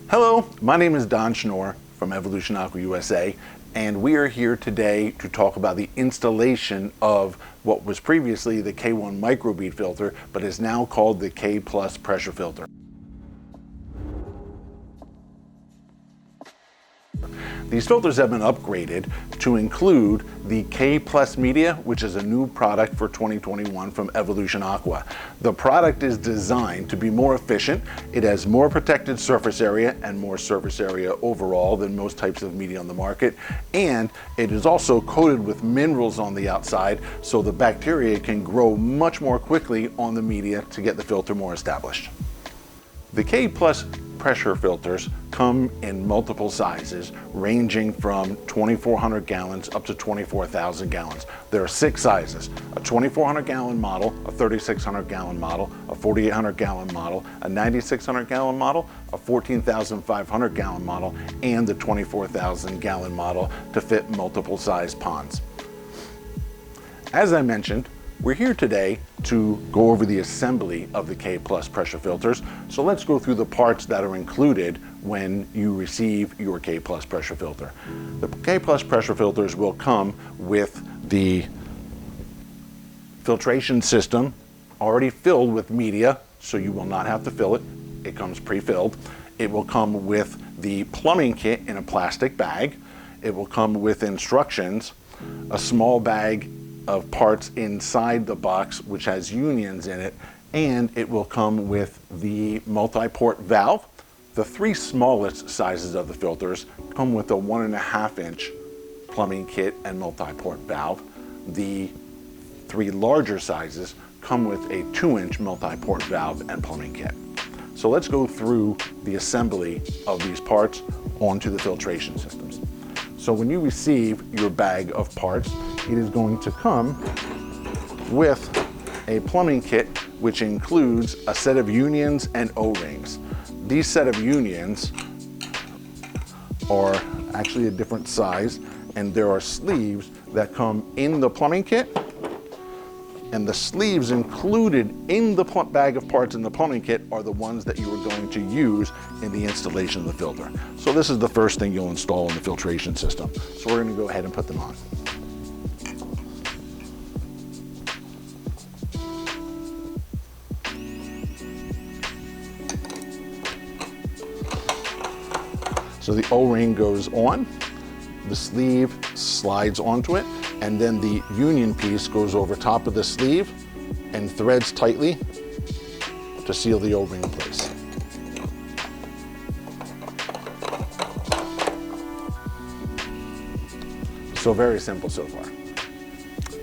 Hello, my name is Don Schnorr from Evolution Aqua USA, and we are here today to talk about the installation of what was previously the K1 microbead filter, but is now called the K+ pressure filter. These filters have been upgraded to include the K+ Media, which is a new product for 2021 from Evolution Aqua. The product is designed to be more efficient. It has more protected surface area and more surface area overall than most types of media on the market. And it is also coated with minerals on the outside, so the bacteria can grow much more quickly on the media to get the filter more established. The K+ pressure filters come in multiple sizes, ranging from 2,400 gallons up to 24,000 gallons. There are 6 sizes: a 2,400 gallon model, a 3,600 gallon model, a 4,800 gallon model, a 9,600 gallon model, a 14,500 gallon model, and the 24,000 gallon model to fit multiple size ponds. As I mentioned, we're here today to go over the assembly of the K+ pressure filters. So let's go through the parts that are included when you receive your K+ pressure filter. The K+ pressure filters will come with the filtration system already filled with media, so you will not have to fill it. It comes pre-filled. It will come with the plumbing kit in a plastic bag. It will come with instructions, a small bag of parts inside the box which has unions in it, and it will come with the multi-port valve. The 3 smallest sizes of the filters come with a 1.5-inch plumbing kit and multi-port valve. The 3 larger sizes come with a 2-inch multi-port valve and plumbing kit. So let's go through the assembly of these parts onto the filtration systems. So when you receive your bag of parts, it is going to come with a plumbing kit, which includes a set of unions and O-rings. These set of unions are actually a different size, and there are sleeves that come in the plumbing kit, and the sleeves included in the bag of parts in the plumbing kit are the ones that you are going to use in the installation of the filter. So this is the first thing you'll install in the filtration system. So we're going to go ahead and put them on. So the O-ring goes on, the sleeve slides onto it, and then the union piece goes over top of the sleeve and threads tightly to seal the O-ring in place. So very simple so far.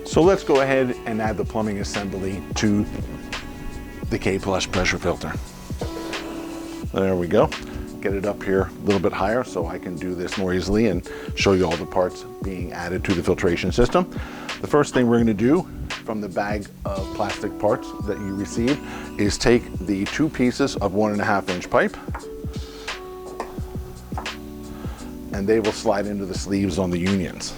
So let's go ahead and add the plumbing assembly to the K+ pressure filter. There we go. Get it up here a little bit higher so I can do this more easily and show you all the parts being added to the filtration system. The first thing we're going to do from the bag of plastic parts that you receive is take the 2 pieces of 1.5-inch pipe, and they will slide into the sleeves on the unions.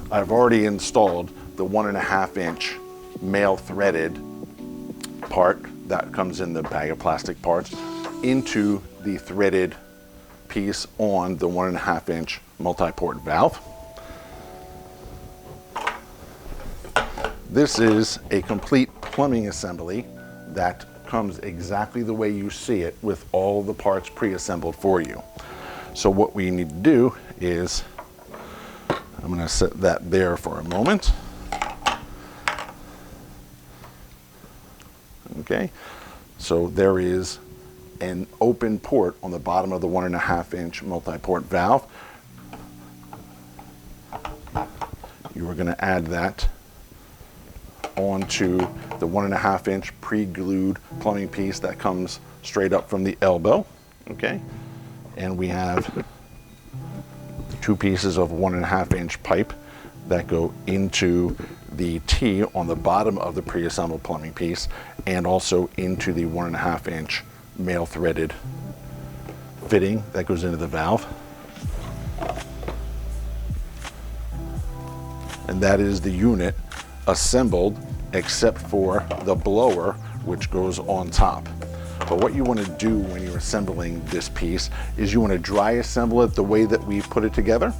I've already installed the 1.5-inch male threaded part that comes in the bag of plastic parts into the threaded piece on the 1.5-inch multi-port valve. This is a complete plumbing assembly that comes exactly the way you see it with all the parts pre-assembled for you. So what we need to do is, I'm going to set that there for a moment. Okay, so there is an open port on the bottom of the 1.5-inch multi-port valve. You are going to add that onto the 1.5-inch pre-glued plumbing piece that comes straight up from the elbow. Okay, and we have 2 pieces of 1.5-inch pipe that go into the T on the bottom of the pre-assembled plumbing piece, and also into the 1.5-inch male threaded fitting that goes into the valve. And that is the unit assembled except for the blower, which goes on top. But what you want to do when you're assembling this piece is you want to dry assemble it the way that we put it together,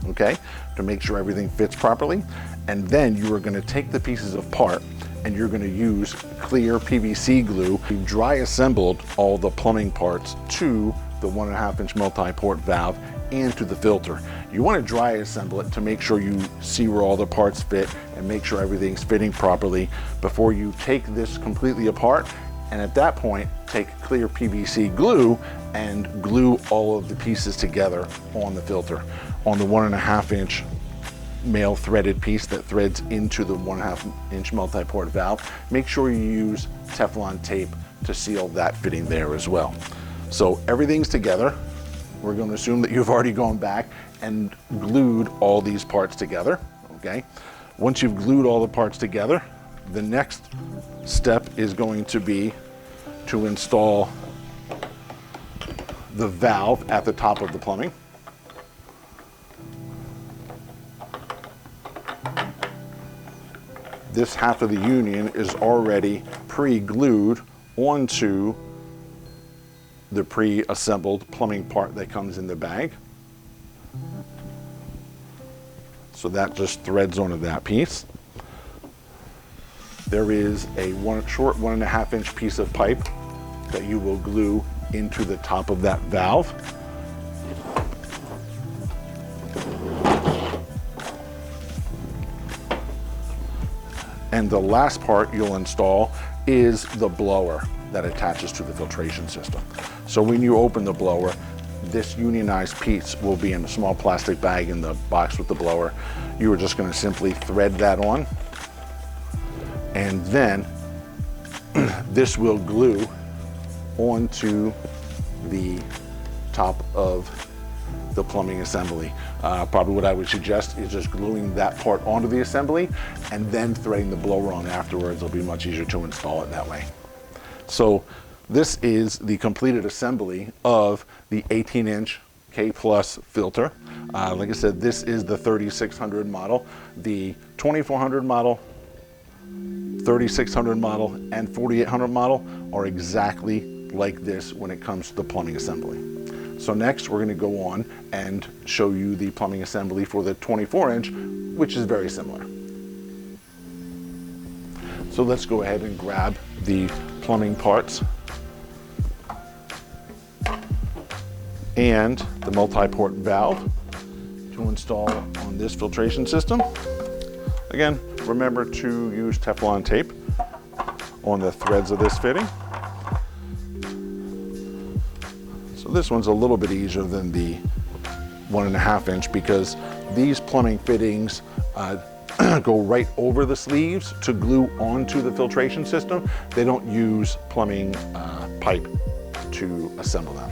okay, to make sure everything fits properly. And then you are going to take the pieces apart and you're going to use clear PVC glue. We've dry assembled all the plumbing parts to the 1.5-inch multi-port valve and to the filter. You want to dry assemble it to make sure you see where all the parts fit and make sure everything's fitting properly before you take this completely apart. And at that point, take clear PVC glue and glue all of the pieces together on the filter. On the 1.5-inch male threaded piece that threads into the 1.5-inch multi-port valve, make sure you use Teflon tape to seal that fitting there as well. So everything's together. We're going to assume that you've already gone back and glued all these parts together, okay? Once you've glued all the parts together, the next step is going to be to install the valve at the top of the plumbing. This half of the union is already pre-glued onto the pre-assembled plumbing part that comes in the bag. So that just threads onto that piece. There is a short 1.5-inch piece of pipe that you will glue into the top of that valve. And the last part you'll install is the blower that attaches to the filtration system. So when you open the blower, this unionized piece will be in a small plastic bag in the box with the blower. You are just going to simply thread that on, and then this will glue onto the top of the plumbing assembly. Probably what I would suggest is just gluing that part onto the assembly and then threading the blower on afterwards. It'll be much easier to install it that way. So this is the completed assembly of the 18-inch K+ filter. Like I said, this is the 3600 model. The 2400 model, 3600 model, and 4800 model are exactly like this when it comes to the plumbing assembly. So next we're going to go on and show you the plumbing assembly for the 24-inch, which is very similar. So let's go ahead and grab the plumbing parts and the multi-port valve to install on this filtration system. Again, remember to use Teflon tape on the threads of this fitting. So this one's a little bit easier than the 1.5-inch because these plumbing fittings go right over the sleeves to glue onto the filtration system. They don't use plumbing pipe to assemble them.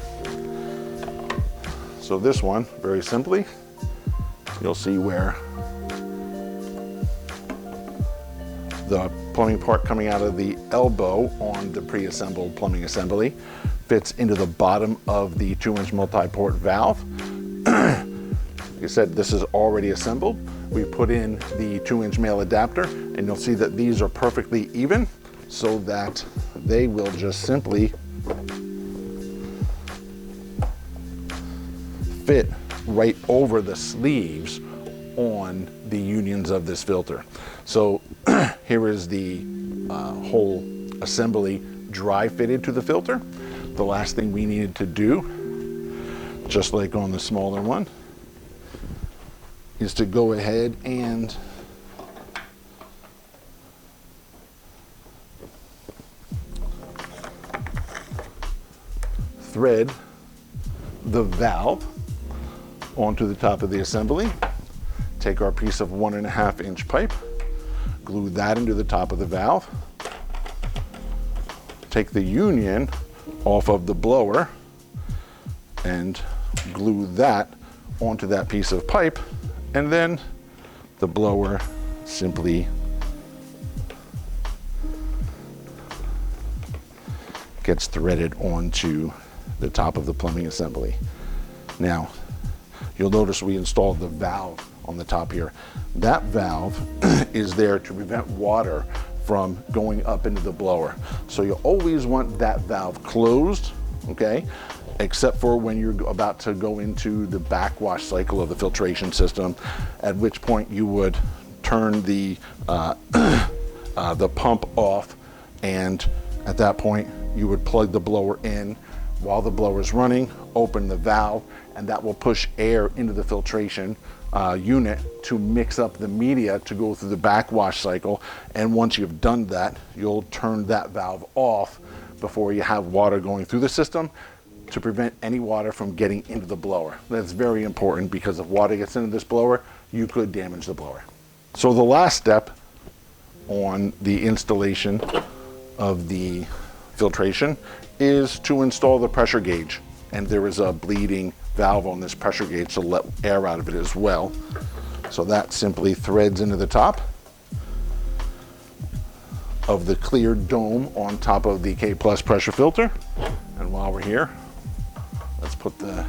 So this one, very simply, you'll see where the plumbing part coming out of the elbow on the pre-assembled plumbing assembly fits into the bottom of the 2-inch multi-port valve. Like I said, this is already assembled. We put in the 2-inch male adapter, and you'll see that these are perfectly even so that they will just simply fit right over the sleeves on the unions of this filter. So here is the whole assembly dry fitted to the filter. The last thing we needed to do, just like on the smaller one, is to go ahead and thread the valve onto the top of the assembly. Take our piece of 1.5-inch pipe, glue that into the top of the valve, take the union off of the blower and glue that onto that piece of pipe, and then the blower simply gets threaded onto the top of the plumbing assembly. Now, you'll notice we installed the valve on the top here. That valve is there to prevent water from going up into the blower. So you always want that valve closed, okay? Except for when you're about to go into the backwash cycle of the filtration system, at which point you would turn the pump off, and at that point you would plug the blower in while the blower is running, open the valve, and that will push air into the filtration unit to mix up the media to go through the backwash cycle. And once you've done that, you'll turn that valve off before you have water going through the system to prevent any water from getting into the blower. That's very important, because if water gets into this blower, you could damage the blower. So the last step on the installation of the filtration is to install the pressure gauge. And there is a bleeding valve on this pressure gauge to let air out of it as well. So that simply threads into the top of the clear dome on top of the K+ pressure filter. And while we're here, let's put the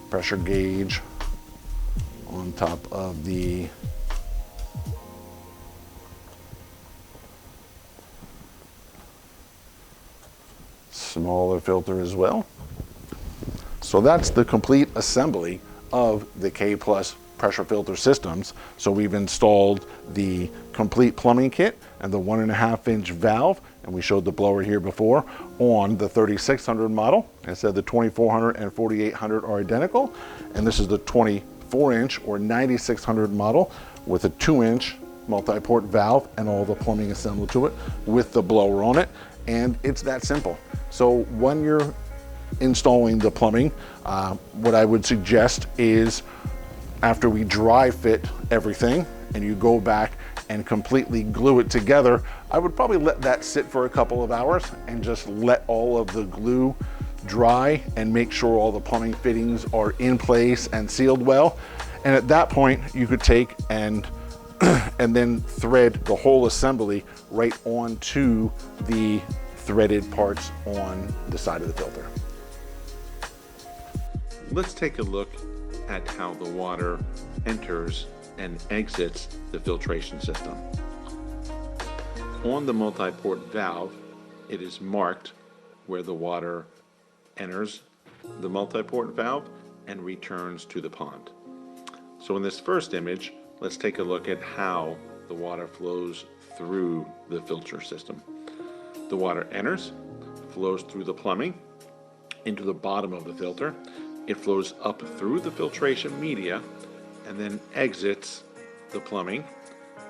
pressure gauge on top of the smaller filter as well. So that's the complete assembly of the K+ pressure filter systems. So we've installed the complete plumbing kit and the 1.5-inch valve, and we showed the blower here before, on the 3600 model. I said the 2400 and 4800 are identical, and this is the 24-inch or 9600 model with a 2-inch multi-port valve and all the plumbing assembled to it with the blower on it. And it's that simple. So when you're installing the plumbing, what I would suggest is, after we dry fit everything and you go back and completely glue it together, I would probably let that sit for a couple of hours and just let all of the glue dry and make sure all the plumbing fittings are in place and sealed well. And at that point, you could take and then thread the whole assembly right onto the threaded parts on the side of the filter. Let's take a look at how the water enters and exits the filtration system. On the multi-port valve, it is marked where the water enters the multi-port valve and returns to the pond. So in this first image, let's take a look at how the water flows through the filter system. The water enters, flows through the plumbing into the bottom of the filter. It flows up through the filtration media and then exits the plumbing,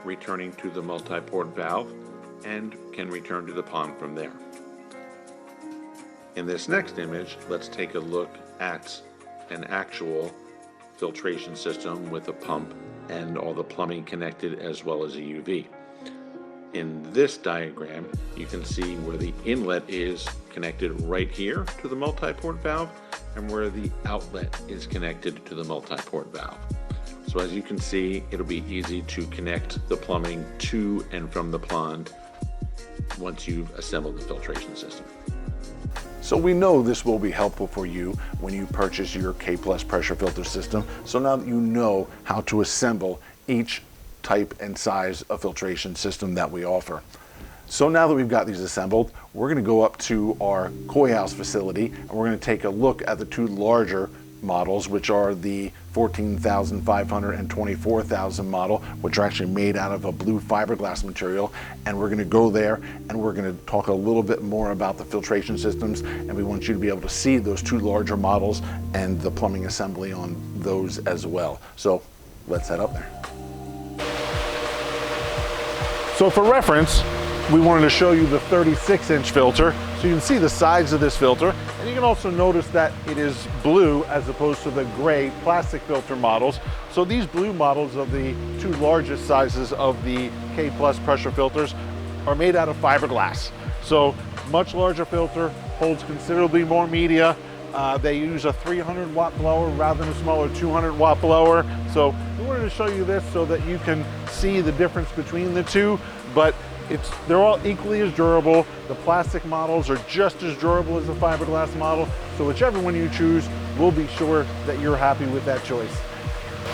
returning to the multi-port valve, and can return to the pond from there. In this next image, let's take a look at an actual filtration system with a pump and all the plumbing connected, as well as a UV. In this diagram, you can see where the inlet is connected right here to the multi-port valve, and where the outlet is connected to the multi-port valve. So as you can see, it'll be easy to connect the plumbing to and from the pond once you've assembled the filtration system. So we know this will be helpful for you when you purchase your K+ pressure filter system. So now that you know how to assemble each type and size of filtration system that we offer. So now that we've got these assembled, we're going to go up to our Koi House facility and we're going to take a look at the two larger models, which are the 14,500 and 24,000 model, which are actually made out of a blue fiberglass material. And we're going to go there and we're going to talk a little bit more about the filtration systems, and we want you to be able to see those two larger models and the plumbing assembly on those as well. So let's head up there. So for reference, we wanted to show you the 36-inch filter, so you can see the size of this filter, and you can also notice that it is blue as opposed to the gray plastic filter models. So these blue models of the two largest sizes of the K+ pressure filters are made out of fiberglass. So much larger filter, holds considerably more media. They use a 300-watt blower rather than a smaller 200-watt blower. So we wanted to show you this so that you can see the difference between the two, but they're all equally as durable. The plastic models are just as durable as the fiberglass model. So whichever one you choose, we'll be sure that you're happy with that choice.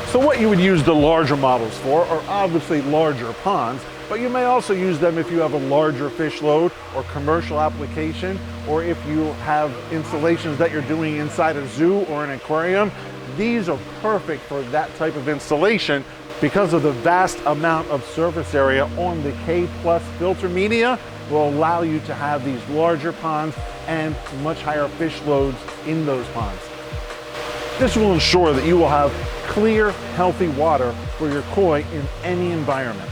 So what you would use the larger models for are obviously larger ponds, But you may also use them if you have a larger fish load or commercial application, or if you have installations that you're doing inside a zoo or an aquarium. These are perfect for that type of installation because of the vast amount of surface area on the K+ filter media will allow you to have these larger ponds and much higher fish loads in those ponds. This will ensure that you will have clear, healthy water for your koi in any environment.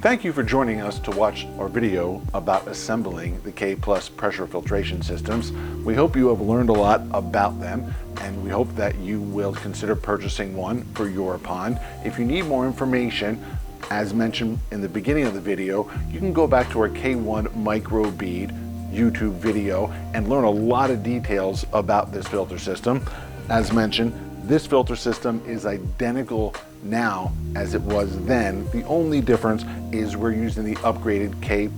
Thank you for joining us to watch our video about assembling the K+ pressure filtration systems. We hope you have learned a lot about them, and we hope that you will consider purchasing one for your pond. If you need more information, as mentioned in the beginning of the video, you can go back to our K1 micro bead YouTube video and learn a lot of details about this filter system. As mentioned, this filter system is identical now as it was then. The only difference is we're using the upgraded K+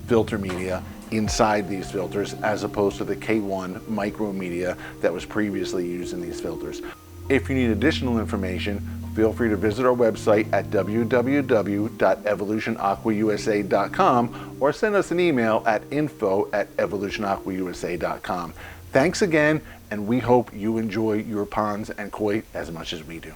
filter media inside these filters as opposed to the K1 micro media that was previously used in these filters. If you need additional information, feel free to visit our website at www.evolutionaquausa.com or send us an email at info@evolutionaquausa.com. Thanks again, and we hope you enjoy your ponds and koi as much as we do.